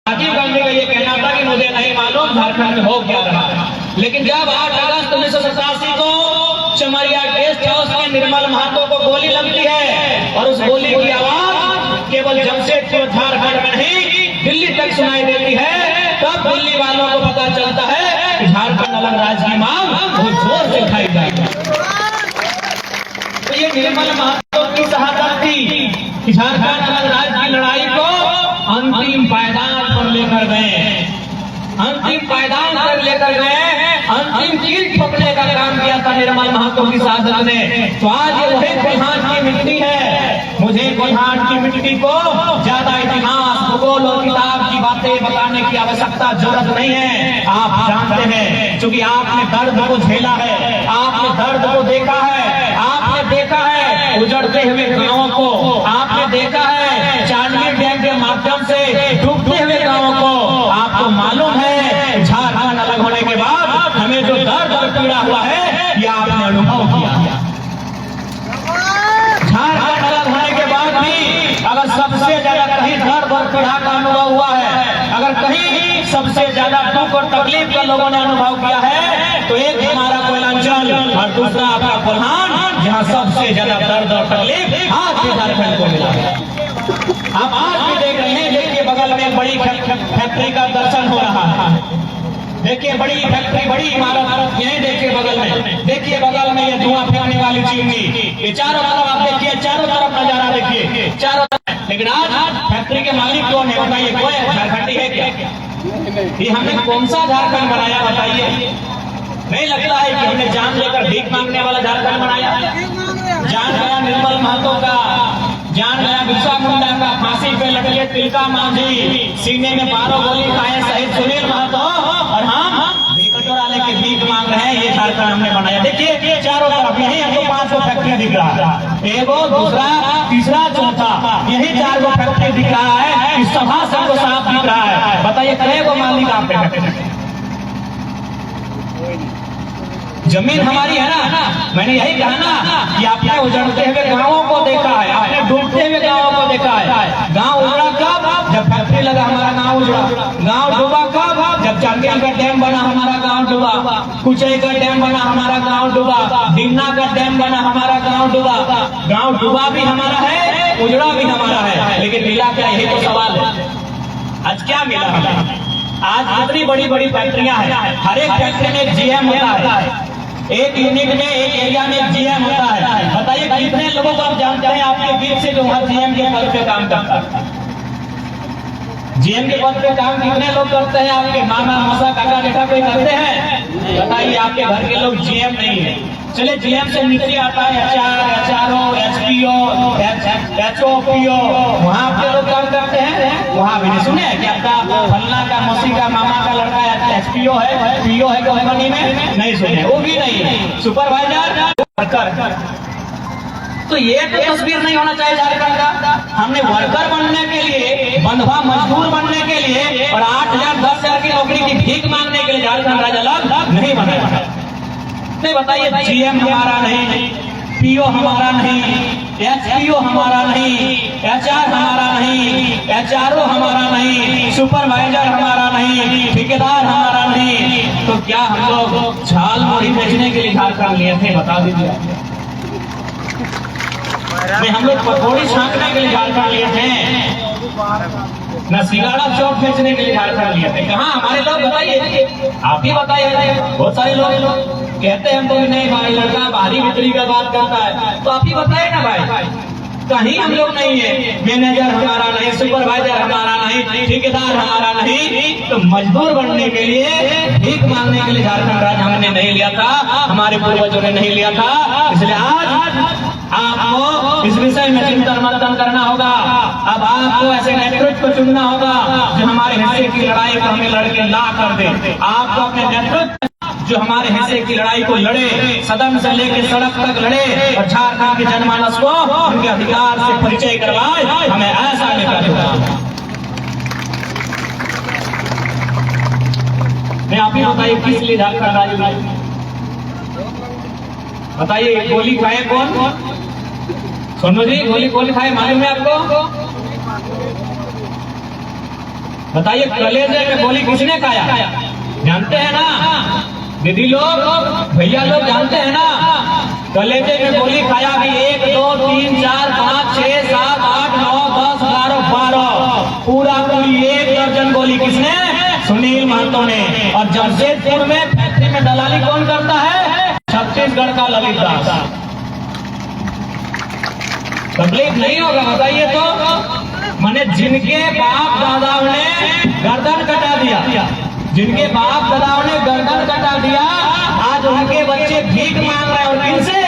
राजीव गांधी का ये कहना था कि मुझे नहीं मालूम झारखंड में हो क्या रहा, लेकिन जब 8 अगस्त 1987 को चमरिया गेस्ट हाउस में निर्मल महतो को गोली लगती है और उस गोली की आवाज केवल जमशेदपुर झारखंड में नहीं दिल्ली तक सुनाई देती है, तब दिल्ली वालों को पता चलता है कि झारखंड अलग राज्य की मांग बहुत जोर से उठाई जाएगी। तो ये निर्मल महतो की शहादत थी कि झारखंड अलग राज्य की लड़ाई को अंतिम पायदान पर लेकर गए, अंतिम पायदान पर लेकर गए, अंतिम कील ठोकने का काम किया था निर्मल महतो की शहादत ने। तो आज ये वही कोल्हान की मिट्टी है। मुझे कोल्हान की मिट्टी को ज्यादा इतिहास, भूगोल और किताब की बातें बताने की आवश्यकता जरूरत नहीं है। आप जानते हैं, क्योंकि आपने दर्द को झेला है, आपने दर्द को देखा है, आपने देखा है उजड़ते हुए गांवों को, आपने देखा है चांदनी डैम के माध्यम से डूबते हुए गांवों को। आपको मालूम है झारखंड अलग होने के बाद हमें जो दर्द और पीड़ा हुआ है ये आपने अनुभव किया। झारखंड अलग होने के बाद भी अगर सबसे ज्यादा कहीं दर्द और पीड़ा का अनुभव हुआ है, अगर कहीं सबसे ज्यादा दुख और तकलीफ का लोगों ने अनुभव किया है, तो एक हमारा कोयलांचल और दूसरा आपका कोल्हान, जहाँ सबसे ज्यादा दर्द और तकलीफ आज के झारखंड को मिला है। आप आज भी देख रहे हैं, देखिए बगल में बड़ी फैक्ट्री का दर्शन हो रहा है। देखिए बड़ी फैक्ट्री, बड़ी इमारत यही देखिए बगल में, देखिए बगल में ये धुआं फेंकने वाली चिमनी, ये चारों तरफ आप देखिए, चारों तरफ नजारा देखिए, चारों तरफ। लेकिन आज फैक्ट्री के मालिक कौन है बताइए? कोई झारखंडी है क्या? ये हमने कौन सा झारखंड बनाया बताइए? नहीं लगता है कि हमने जान लेकर भीख मांगने वाला झारखंड बनाया? जान गया निर्मल महतो का, जान गया बिरसा मुंडा का, फांसी पे लटके तिलका मांझी, सीने में 12 गोली खाए शहीद सुनील महतो, और हम कटोरा लेके भीख मांग रहे हैं। ये झारखंड हमने बनाया। देखिए चारों तरफ यही हमको 500 फैक्ट्री दिख रहा है, एगो दूसरा तीसरा चौथा, यही 4 गो फैक्ट्री दिख रहा है। इस सभा सबको साफ दिख रहा है। बताइए करेगो मालिक आप पे? जमीन हमारी है ना। मैंने यही कहा ना कि आपने उजड़ते हुए गांवों को देखा है, आपने डूबते हुए गांवों को देखा है। गांव उजड़ा कब? जब फैक्ट्री लगा हमारा गांव उजड़ा। गांव डूबा कब? जब चांदनी का डैम बना हमारा गांव डूबा, कुचई का डैम बना हमारा गांव डूबा, डिमना का डैम बना हमारा गांव डूबा। गांव डूबा भी हमारा है, उजड़ा भी हमारा है, लेकिन मिला क्या? यही तो सवाल है। आज क्या मिला हमें? आज इतनी बड़ी बड़ी फैक्ट्रियां हैं, हर एक फैक्ट्री में एक जीएम होता है, एक यूनिट में एक एरिया में एक जीएम होता है। बताइए कितने लोगों को आप जानते हैं आपके बीच से जो वहाँ जीएम के पद पे काम करता है? जीएम के पद पे काम कितने लोग करते हैं? आपके मामा मौसा काका बेटा कोई करते हैं? बताइए आपके घर के लोग जीएम नहीं है। चले जीएम से नीचे आता है एचआरओ, एचपीओ, एचओपीओ, वहाँ आपके लोग काम करते हैं। वहाँ भी नहीं सुने कि आपका फलना का मौसी का मामा का लड़का एचपीओ है, पीओ है कंपनी में? नहीं सुने, वो भी नहीं। Supervisor, worker. तो ये तो तस्वीर नहीं होना चाहिए झारखंड का। हमने वर्कर बनने के लिए, बंधुआ मजदूर बनने के लिए और 8,000 10,000 की नौकरी की भीख मांगने के लिए झारखंड राज्य अलग नहीं बनाया। नहीं बताइए जीएम हमारा नहीं, पीओ हमारा नहीं, एचपीओ हमारा नहीं, एचआर हमारा नहीं, एचआरओ हमारा नहीं, सुपरवाइजर हमारा नहीं, ठेकेदार हमारा नहीं, तो क्या हम लोग झाल मुढ़ी बेचने के लिए झारखंड लिए थे? बता दीजिए। नहीं हम लोग पकौड़ी छांटने के लिए झारखंड लिए थे, न सिंगाड़ा चौक बेचने के लिए झारखंड लिए थे। कहाँ हमारे लोग? बताइए, आप ही बताइए। बहुत सारे लोग कहते हैं तो नहीं भाई लड़का बाहरी भीतरी का बात करता है, तो आप ही बताइए ना भाई। कहीं हम लोग नहीं है, मैनेजर हमारा नहीं, सुपरवाइजर हमारा नहीं, ठेकेदार हमारा नहीं, तो मजदूर बनने के लिए, भीख मांगने के लिए झारखंड राज्य हमने नहीं लिया था, हमारे पूर्वजों ने नहीं लिया था। इसलिए आज आपको इस विषय में चिंतन मंथन करना होगा। अब आपको ऐसे नेतृत्व को चुनना होगा जो हमारे हिस्से की लड़ाई को हमें लड़के ला कर दे। आपको अपने नेतृत्व जो हमारे हिस्से की लड़ाई को लड़े, सदन से लेकर सड़क तक लड़े और झारखंड के जनमानस को उनके अधिकार से परिचय करवाए, हमें ऐसा निकाल होगा। मैं आप ही बताइए किस लिए झारखंड राज्य? बताइए गोली खाए कौन? सोनू जी गोली कौन खाए मालूम है आपको? बताइए कलेजे में गोली किसने खाया? जानते हैं ना दीदी लोग, भैया लोग जानते हैं ना? कलेजे में गोली खाया भी 1 2 3 4 5 6 7 8 9 10 11 12 पूरा पूरी 1 दर्जन गोली किसने? सुनील महतो ने। और जमशेदपुर में फैक्ट्री में दलाली कौन करता है? छत्तीसगढ़ का ललित दास। तकलीफ नहीं होगा बताइए तो? माने जिनके बाप दादाओं ने गर्दन कटा दिया, जिनके बाप दादाओं ने गर्दन कटा दिया, आज उनके बच्चे भीख मांग रहे हैं। और किनसे?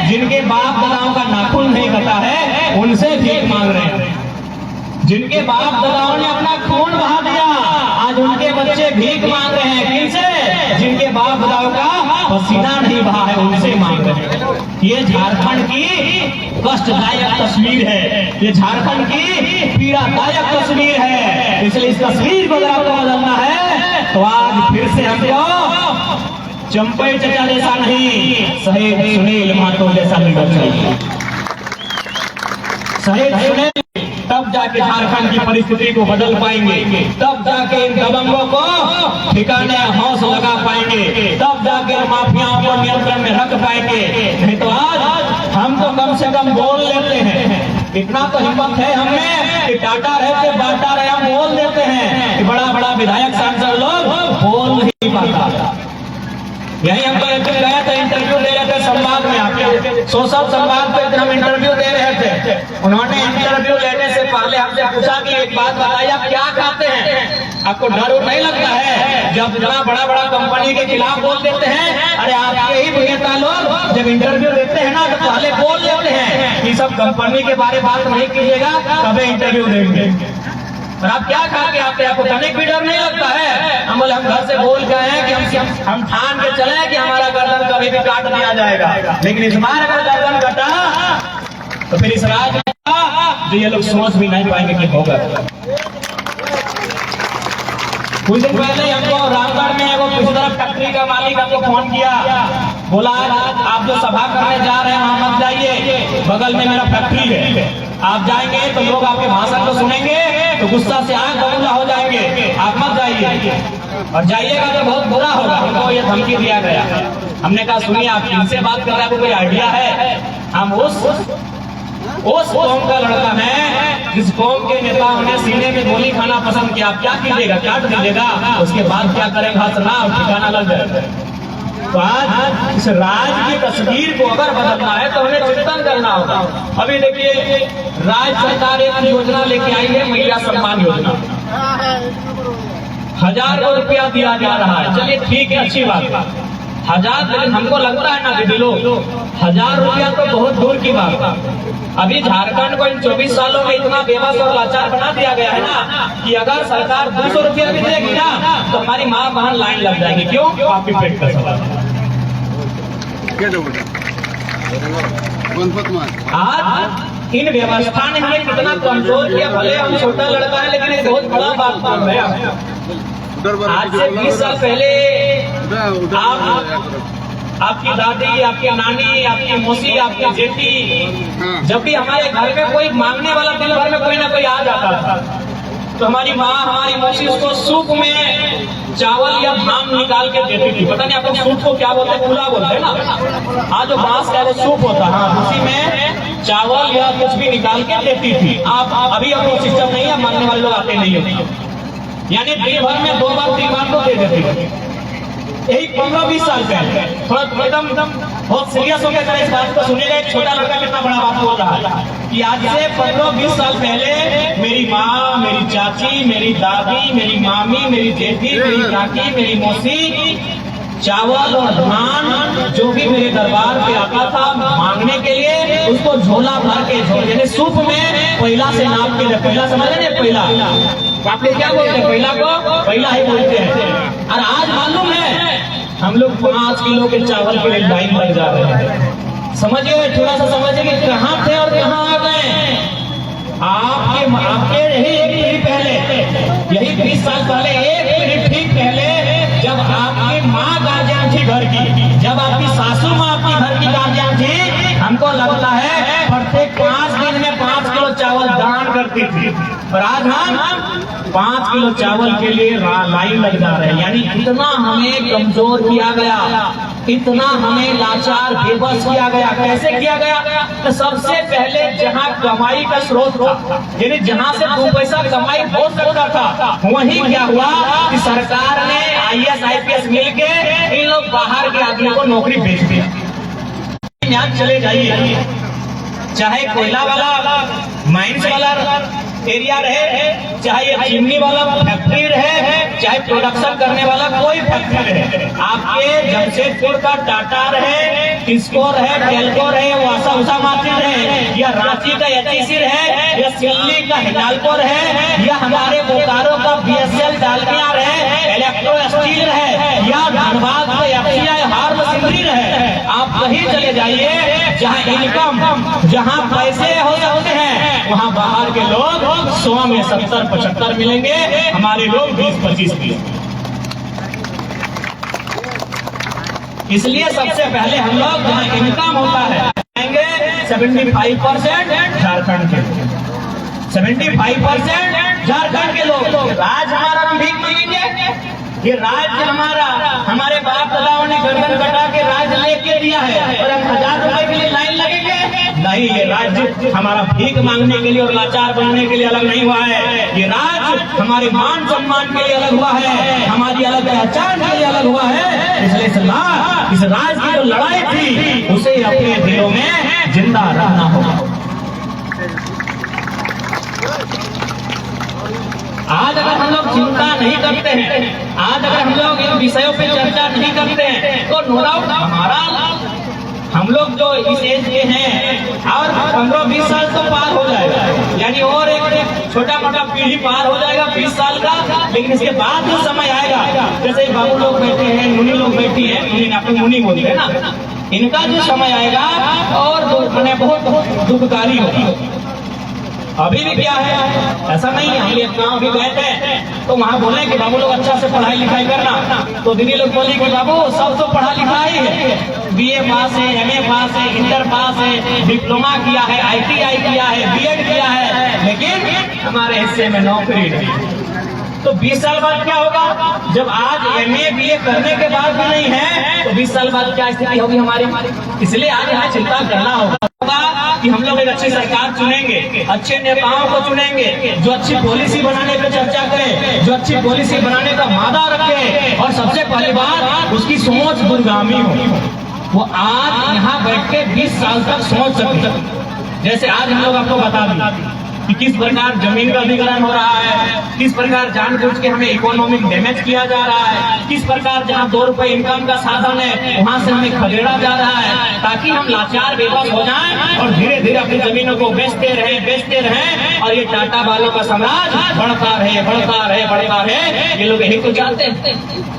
जिनके बाप दादाओं का नाखून नहीं कटा है उनसे भीख मांग रहे हैं। जिनके बाप दादाओं ने अपना खून बहा दिया, आज उनके बच्चे भीख मांग रहे हैं। किनसे? जिनके बाप दादाओं का पसीना नहीं बहा है उनसे मांग रहे हैं। ये झारखंड की कष्टदायक तस्वीर है, ये झारखंड की पीड़ादायक तस्वीर है। इसलिए इस तस्वीर को अगर आपको बदलना है तो आज फिर से हमको चंपई चचा जैसा नहीं, शहीद सुनील महतो जैसा लीडर चाहिए। शहीद सुनील तब जाके झारखंड की परिस्थिति को बदल पाएंगे, तब जाके इन दबंगों को ठिकाने हौस लगा पाएंगे, तब जाके माफियाओं को नियंत्रण में रख पाएंगे। नहीं तो आज हम तो कम से कम बोल लेते हैं, इतना तो हिम्मत है हमें कि टाटा रहते बांटा रहे हम बोल देते हैं कि बड़ा बड़ा विधायक सांसद लोग बोल नहीं पाता। यही हम तो गए थे, इंटरव्यू ले रहे थे संवाद में, आपके सोशल संवाद पे हम इंटरव्यू दे रहे थे। उन्होंने इंटरव्यू लेने से पहले हमसे पूछा कि एक बात बताइए आप क्या खाते हैं? आपको डर नहीं लगता है जब इतना बड़ा बड़ा कंपनी के खिलाफ बोल देते हैं? अरे आपके ही नेता लोग जब इंटरव्यू देते हैं ना तो पहले बोल लेते हैं कि सब कंपनी के बारे बात नहीं कीजिएगा तभी इंटरव्यू देंगे। और आप क्या खा के आते हैं? आपको तनिक भी डर नहीं लगता है? हम बोले हम घर से बोल गए हैं कि हम ठान के चले कि हमारा गर्दन कभी भी काट दिया जाएगा, लेकिन इस बार अगर गर्दन कटा तो फिर इस राज जो ये लोग सोच भी नहीं पाएंगे कि होगा। कुछ दिन पहले हमको रामगढ़ में वो किसी तरफ फैक्ट्री का मालिक हमको फोन किया, बोला आप जो सभा करने जा रहे हैं वहां मत जाइए, बगल में मेरा फैक्ट्री है, आप जाएंगे तो लोग आपके भाषण को सुनेंगे तो गुस्सा से आग बबूला हो जाएंगे, आप मत जाइए, और जाइएगा तो बहुत बुरा होगा। हमको ये धमकी दिया गया। हमने कहा सुनिए आप किनसे बात कर रहे हैं, आपको कोई आइडिया है? हम उस कौम का लड़का है जिस कौम के नेताओं ने सीने में गोली खाना पसंद किया। आप क्या कीजिएगा? काट दीजिएगा, उसके बाद क्या करेगा? हंसना और ठिकाना लग जाएगा। तो आज इस राज की तस्वीर को अगर बदलना है तो हमें चिंतन करना होगा। अभी देखिए राज्य सरकार एक योजना लेके आई है, महिला सम्मान योजना। 1000 रुपया दिया जा रहा है, चलिए ठीक है, अच्छी बात है 1000, लेकिन हमको लगता है ना दीदी लोग 1000 रुपया तो बहुत दूर की बात है। अभी झारखंड को इन 24 सालों में इतना बेबस और लाचार बना दिया गया है ना कि अगर सरकार 200 रुपया भी देगी ना तो हमारी माँ बहन लाइन लग जाएगी। क्यों? आपकी पेट का सवाल। आज इन व्यवस्था ने हमें कितना कमजोर किया। भले हम छोटा लड़का है लेकिन एक बहुत बड़ा बात बोल रहे हैं। आज से 20 साल पहले आपकी दादी, आपकी नानी, आपकी मौसी, आपकी जेठी, जब भी हमारे घर में कोई मांगने वाला दिन भर में कोई ना कोई आ जाता था तो हमारी माँ, हमारी मौसी उसको सूप में चावल या धान निकाल के देती थी। पता नहीं आप लोग सूप को क्या बोलते हैं? पुला बोलते हैं ना। आज जो बांस का वो सूप होता है, उसी में चावल या कुछ भी निकाल के देती थी। आप अभी अब वो सिस्टम नहीं है, मांगने वाले लोग आते नहीं है, यानी दिन भर में 2 बार 3 बार तो दे देती थी। यही 15-20 साल पहले थोड़ा एकदम बहुत सीरियस होकर इस बात को सुनिएगा। एक छोटा लड़का कितना बड़ा बात बोल रहा है कि आज से 15-20 साल पहले मेरी माँ, मेरी चाची, मेरी दादी, मेरी मामी, मेरी जेठी, मेरी काकी, मेरी मौसी चावल और धान जो भी मेरे दरबार पे आता था मांगने के लिए उसको झोला भर के यानी सूप में पहिला से नाप के, पहिला समझ रहे हैं? पहिला आप लोग क्या बोलते हैं? पहिला को पहिला ही बोलते हैं। और आज मालूम है हम लोग 5 किलो के चावल के लिए लाइन लग जा रहे हैं। समझिए, थोड़ा सा समझिए कि कहाँ थे और कहाँ आ गए। आपके यही एक पीढ़ी पहले, यही 20 साल पहले, एक पीढ़ी ठीक पहले जब आपकी माँ गार्जियन थी घर की, जब आपकी सासू माँ आपकी घर की गार्जियन थी, हमको लगता है प्रत्येक 5 दिन में 5 किलो चावल दान करती थी। और आज हम 5 किलो चावल के लिए लाइन लग जा रहे हैं। यानी इतना हमें कमजोर किया गया, इतना हमें लाचार बेबस किया गया। कैसे किया गया? तो सबसे पहले जहां कमाई का स्रोत था, यानी जहां से 2 पैसा कमाई हो सकता था, वहीं क्या हुआ कि सरकार ने IAS IPS मिलके इन लोग बाहर के आदमियों को नौकरी भेज दिया। यहाँ चले जाइए, चाहे कोयला वाला माइंस वाला एरिया रहे, चाहे ये चिमनी वाला फैक्ट्री रहे, चाहे प्रोडक्शन करने वाला कोई फैक्ट्री रहे, आपके जमशेदपुर का टाटा रहे, किस्को रहे, टेल्को रहे, वासा उषा मार्टिन रहे, या रांची का HEC रहे, या सिल्ली का हिंडाल्को रहे, या हमारे बोकारो का BSL डालमिया रहे, इलेक्ट्रो स्टील रहे, या धनबाद का FCI हार मशीनरी रहे, आप कहीं चले जाइए जहाँ इनकम, जहाँ पैसे हो सकते हैं, वहाँ बाहर के लोग 100 में 70-75 मिलेंगे, हमारे लोग 20-25 मिलेंगे। इसलिए सबसे पहले हम लोग जहाँ इनकम होता है आएंगे 75% झारखंड के, 75% झारखंड के लोग। राज हमारा भी भीख मांगेंगे? ये राज्य हमारा, हमारे बाप दादाओं ने गर्दन कटा के राज्य लेके दिया है और हम 1000 रुपए के लिए लाइन लगेंगे? नहीं, ये राज्य हमारा भीख मांगने के लिए और लाचार बनने के लिए अलग नहीं हुआ है। ये राज्य हमारे मान सम्मान के लिए अलग हुआ है, हमारी अलग पहचान के लिए अलग हुआ है। इसलिए इस राज्य की जो लड़ाई थी उसे अपने दिलों में जिंदा रहना होगा। आज अगर हम लोग चिंता नहीं करते हैं, आज अगर हम लोग इन विषयों पे चर्चा नहीं करते हैं, तो नो डाउट हमारा, हम लोग जो इस एज के हैं और 15-20 साल तो पार हो जाएगा, यानी और एक छोटा मोटा पीढ़ी पार हो जाएगा 20 साल का। लेकिन इसके बाद जो समय आएगा, जैसे बाबू लोग बैठे हैं, मुनि लोग बैठी है, मुनि आपको मुनि बोलते हैं ना, इनका जो समय आएगा और बहुत दुखकारी होगी। अभी भी क्या है, ऐसा नहीं है, हम एक गाँव भी गए थे तो वहाँ बोले कि बाबू लोग अच्छा से पढ़ाई लिखाई करना, तो दीदी लोग बोली कि बाबू सब तो पढ़ा लिखा ही है, BA पास है, MA पास है, इंटर पास है, डिप्लोमा किया है, ITI किया है, BEd किया है, लेकिन हमारे हिस्से में नौकरी नहीं। तो 20 साल बाद क्या होगा? जब आज MA BA करने के बाद भी नहीं है, तो 20 साल बाद क्या स्थिति होगी हमारी? इसलिए आज हमें चिंता करना होगा कि हम लोग एक अच्छी सरकार चुनेंगे, अच्छे नेताओं को चुनेंगे, जो अच्छी पॉलिसी बनाने पर चर्चा करे, जो अच्छी पॉलिसी बनाने का वादा रखे, और सबसे पहली बात उसकी सोच दूरगामी हो। वो आज यहाँ बैठ के 20 साल तक सोच सकते, जैसे आज हम लोग आपको बता दें कि किस प्रकार जमीन का अधिग्रहण हो रहा है, किस प्रकार जानबूझ के हमें इकोनॉमिक डैमेज किया जा रहा है, किस प्रकार जहां 2 रुपए इनकम का साधन है वहां से हमें खदेड़ा जा रहा है, ताकि हम लाचार बेबस हो जाएं और धीरे धीरे अपनी जमीनों को बेचते रहें और ये टाटा वालों का साम्राज्य बढ़ता रहे। ये लोग यही तो चाहते हैं।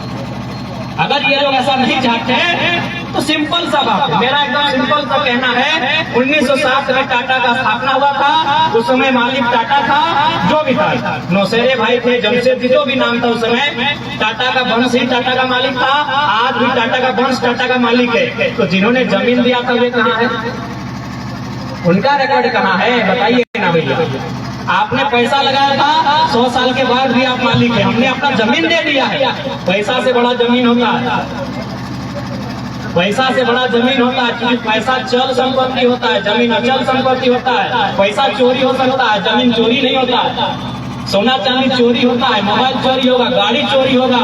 अगर ये लोग ऐसा नहीं चाहते तो सिंपल सा बात, मेरा एकदम सिंपल सा कहना है, 1907 में टाटा का स्थापना हुआ था। उस समय मालिक टाटा था, जो भी था, नौशेरे भाई थे, जमशेद, जो भी नाम था उस समय, टाटा का वंश ही टाटा का मालिक था। आज भी टाटा का वंश टाटा का मालिक है। तो जिन्होंने जमीन दिया था वे कहाँ है? उनका रिकॉर्ड कहाँ है? बताइए ना भैया। आपने पैसा लगाया था, 100 साल के बाद भी आप मालिक है। हमने अपना जमीन दे दिया है। पैसा से बड़ा जमीन होता है, पैसा से बड़ा जमीन होता है, क्योंकि पैसा चल संपत्ति होता है, जमीन अचल संपत्ति होता है। पैसा चोरी हो सकता है, जमीन चोरी नहीं होता है। सोना चांदी चोरी होता है, मोबाइल चोरी होगा, गाड़ी चोरी होगा,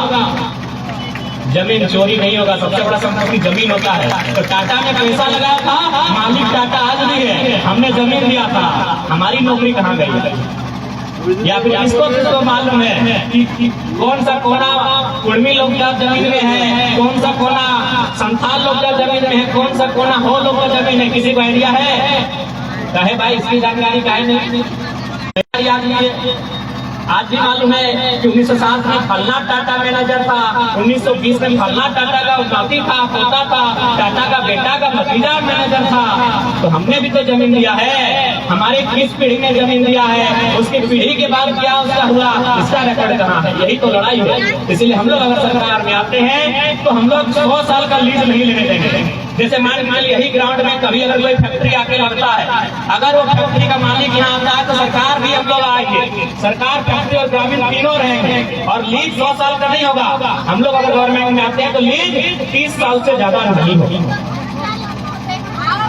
जमीन चोरी नहीं होगा। सबसे बड़ा संपत्ति जमीन होता है। तो टाटा ने पैसा लगाया था, मालिक टाटा आज भी है। हमने जमीन दिया था, हमारी नौकरी कहाँ गई है? या फिर किसको मालूम है कि कौन सा कोना कुर्मी लोग का जमीन में है, कौन सा कोना संथाल लोग का जमीन में है, कौन सा कोना हो लोग का जमीन है? किसी को आइडिया है? कहे भाई इसकी जानकारी काहे नहीं? आज भी मालूम है कि 1907 में फलना टाटा मैनेजर था, 1920 में फलना टाटा का नाती था, पोता था, टाटा का बेटा का भतीजा मैनेजर था। तो हमने भी तो जमीन दिया है। हमारे किस पीढ़ी ने जमीन दिया है, उसकी पीढ़ी के बाद क्या उसका हुआ, इसका रिकॉर्ड कहाँ है? यही तो लड़ाई है। इसलिए हम लोग अगर सरकार में आते हैं तो हम लोग 100 साल का लीज नहीं लेने देंगे। जैसे मान लीजिए यही ग्राउंड में कभी अगर कोई फैक्ट्री आके लगता है, अगर वो फैक्ट्री का मालिक यहाँ आता है तो सरकार भी हम लोग आएंगे, सरकार फैक्ट्री और ग्रामीण तीनों रहेंगे। और लीज 100 साल का नहीं होगा, हम लोग अगर गवर्नमेंट में आते हैं तो लीज 30 साल से ज्यादा नहीं होगी।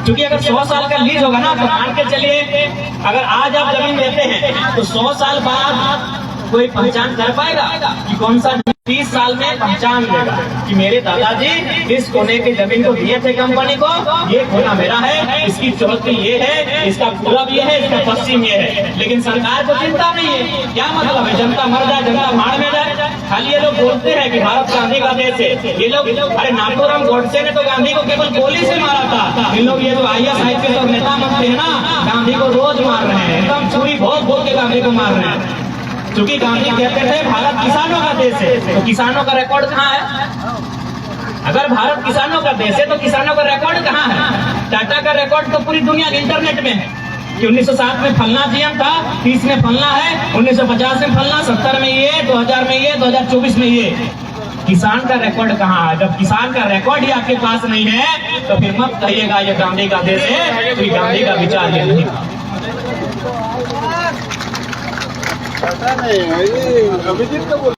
क्योंकि अगर 100 साल का लीज होगा ना, तो मान के चलिए अगर आज आप जमीन देते हैं तो 100 साल बाद कोई पहचान कर पाएगा कि कौन सा 30 साल में पहचान लेगा कि मेरे दादाजी इस कोने की जमीन को दिए थे कंपनी को, ये कोना मेरा है, इसकी चौथी ये है, इसका पूरब ये है, इसका पश्चिम ये है। लेकिन सरकार को चिंता नहीं है। क्या मतलब है, जनता मर जाए, जनता भाड़ में जाए। खाली ये लोग बोलते हैं कि भारत गांधी का देश है। ये लोग, अरे नाथूराम गोडसे ने तो गांधी को केवल गोली से मारा था। इन लोग ये तो ISI के तो नेता मंत्री है ना, गांधी को रोज मार रहे हैं, एकदम छुरी भोग भोग के गांधी को मार रहे हैं। क्योंकि गांधी कहते थे भारत किसानों का देश है, तो किसानों का रिकॉर्ड कहाँ है? अगर भारत किसानों का देश है तो किसानों का रिकॉर्ड कहाँ है? टाटा का रिकॉर्ड तो पूरी दुनिया इंटरनेट में है कि 1907 में फलना GM था, 30 में फलना है, 1950 में फलना, 70 में ये, 2000 में ये, 2024 में ये। किसान का रिकॉर्ड कहाँ है? जब किसान का रिकॉर्ड ही आपके पास नहीं है तो फिर मत कहिएगा ये गांधी का देश है, तो गांधी का विचार ये नहीं। पता नहीं अभिजीत को